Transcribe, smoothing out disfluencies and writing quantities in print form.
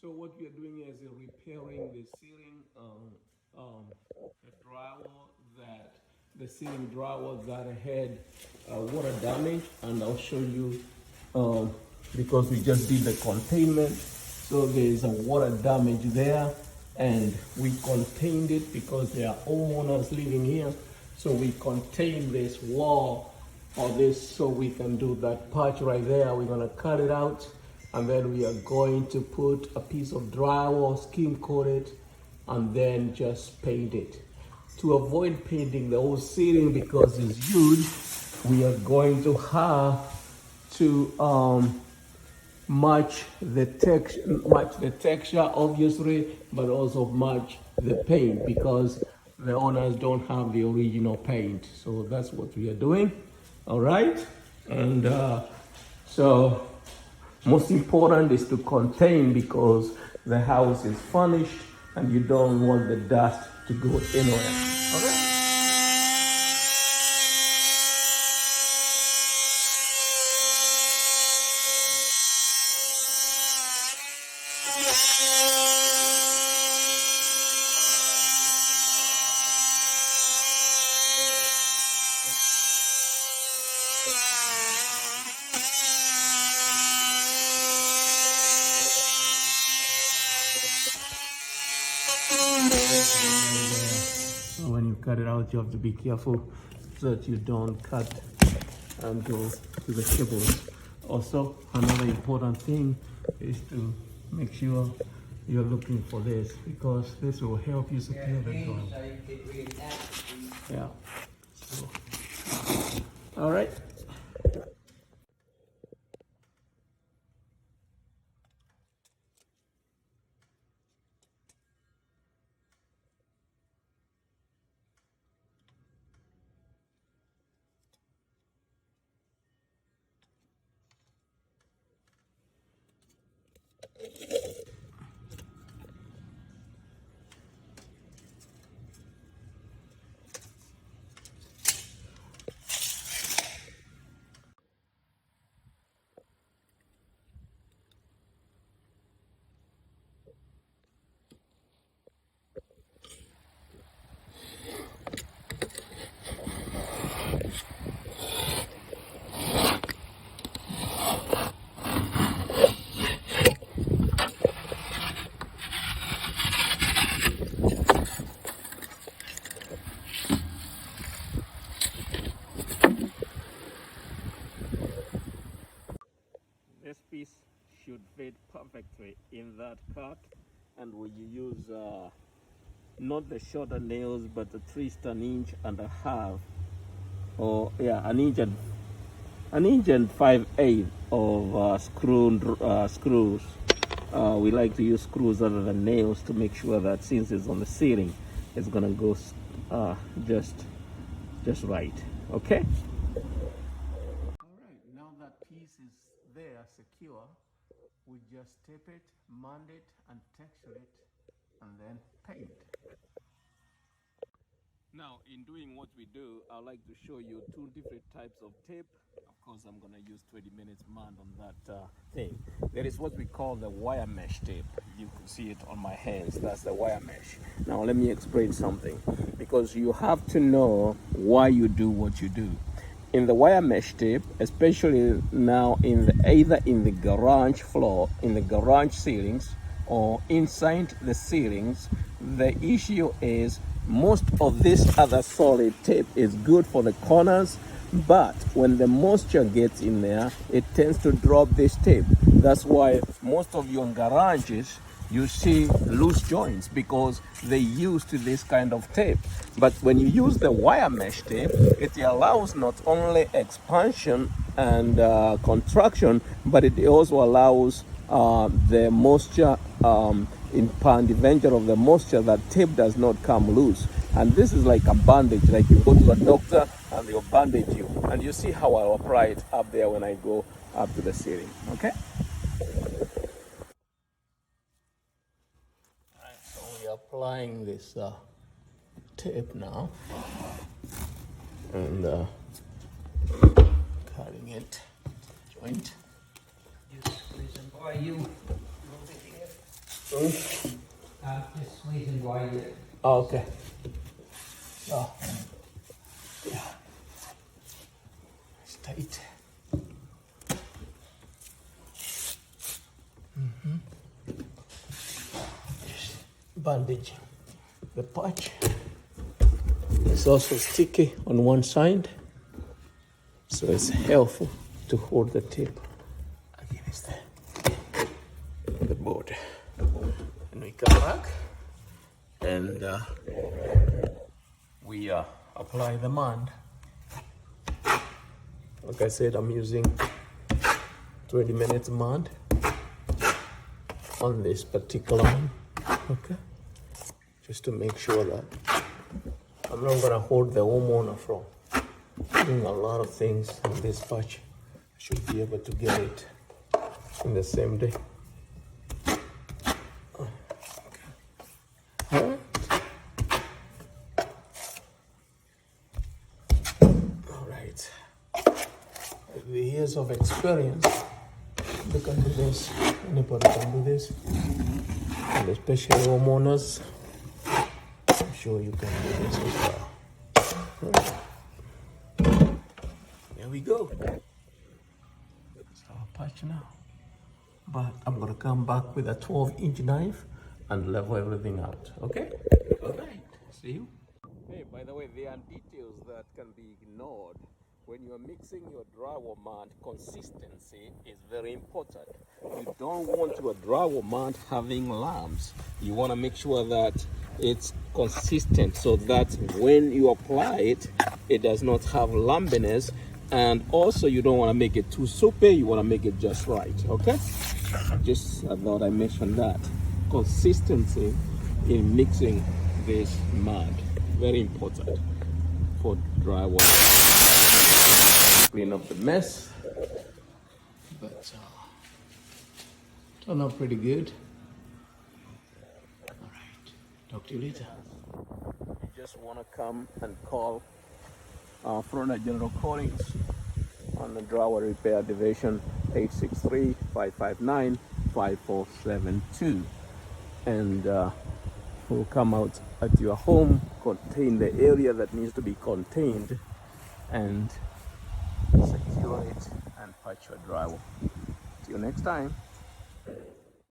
So what we are doing is repairing the ceiling, the drywall that the ceiling drywall that had water damage, and I'll show you because we just did the containment. So there is a water damage there, and we contained it because there are homeowners living here. So we contained this wall or this so we can do that patch right there. We're gonna cut it out, and then we are going to put a piece of drywall, skim coat it, and then just paint it. To avoid painting the whole ceiling because it's huge, we are going to have to match the texture obviously, but also match the paint because the owners don't have the original paint. So that's what we are doing. All right, and so most important is to contain because the house is furnished and you don't want the dust to go anywhere. Okay. So when you cut it out, you have to be careful so that you don't cut and go to the cables. Also, another important thing is to make sure you're looking for this because this will help you secure the door. Yeah. So, all right. This piece should fit perfectly in that cut, and when you use not the shorter nails but at least an inch and a half, or yeah, an inch and 5/8 of screws. We like to use screws other than nails to make sure that since it's on the ceiling, it's gonna go just right. Okay. All right, now that piece is there secure, we just tape it, mount it, and texture it, and then paint. Now, in doing what we do, I'd like to show you two different types of tape. Of course, I'm going to use 20 minutes mount on that thing. There is what we call the wire mesh tape. You can see it on my hands. That's the wire mesh. Now, let me explain something, because you have to know why you do what you do. In the wire mesh tape, especially now either in the garage floor, in the garage ceilings, or inside the ceilings, the issue is most of this other solid tape is good for the corners, but when the moisture gets in there, it tends to drop this tape. That's why most of your garages you see loose joints because they used to this kind of tape. But when you use the wire mesh tape, it allows not only expansion and contraction, but it also allows the moisture in advantage of the moisture, that tape does not come loose. And this is like a bandage, like you go to a doctor and they'll bandage you. And you see how I apply it up there when I go up to the ceiling. Okay. Alright, so we are applying this tape now and cutting it joint. Just squeeze and buy you. Just squeezing while you. Oh, okay. Oh. Yeah. It's tight. Just bandaging the patch. It's also sticky on one side, so it's helpful to hold the tape against the board. And we come back and we apply the mand. Like I said, I'm using 20 minutes mand on this particular one, okay? Just to make sure that I'm not gonna hold the homeowner from doing a lot of things in this patch. I should be able to get it in the same day. Alright. Alright. With the years of experience, they can do this. Anybody can do this. And especially homeowners, I'm sure you can do this as well. There we go. That's our patch now. But I'm gonna come back with a 12-inch knife and level everything out, okay? All right, see you. Hey, by the way, there are details that can be ignored. When you're mixing your drywall mount, consistency is very important. You don't want your drywall mount having lumps. You want to make sure that it's consistent so that when you apply it, it does not have lumpiness. And also you don't want to make it too soupy, you want to make it just right, okay? Just I thought I mentioned that. Consistency in mixing this mud, very important for drywall. Clean up the mess, but turned out pretty good. All right, talk to you later. You just want to come and call Florida General Coatings on the drywall repair division, 863-559-5472, and we'll come out at your home, contain the area that needs to be contained, and secure it and patch your drywall. See you next time.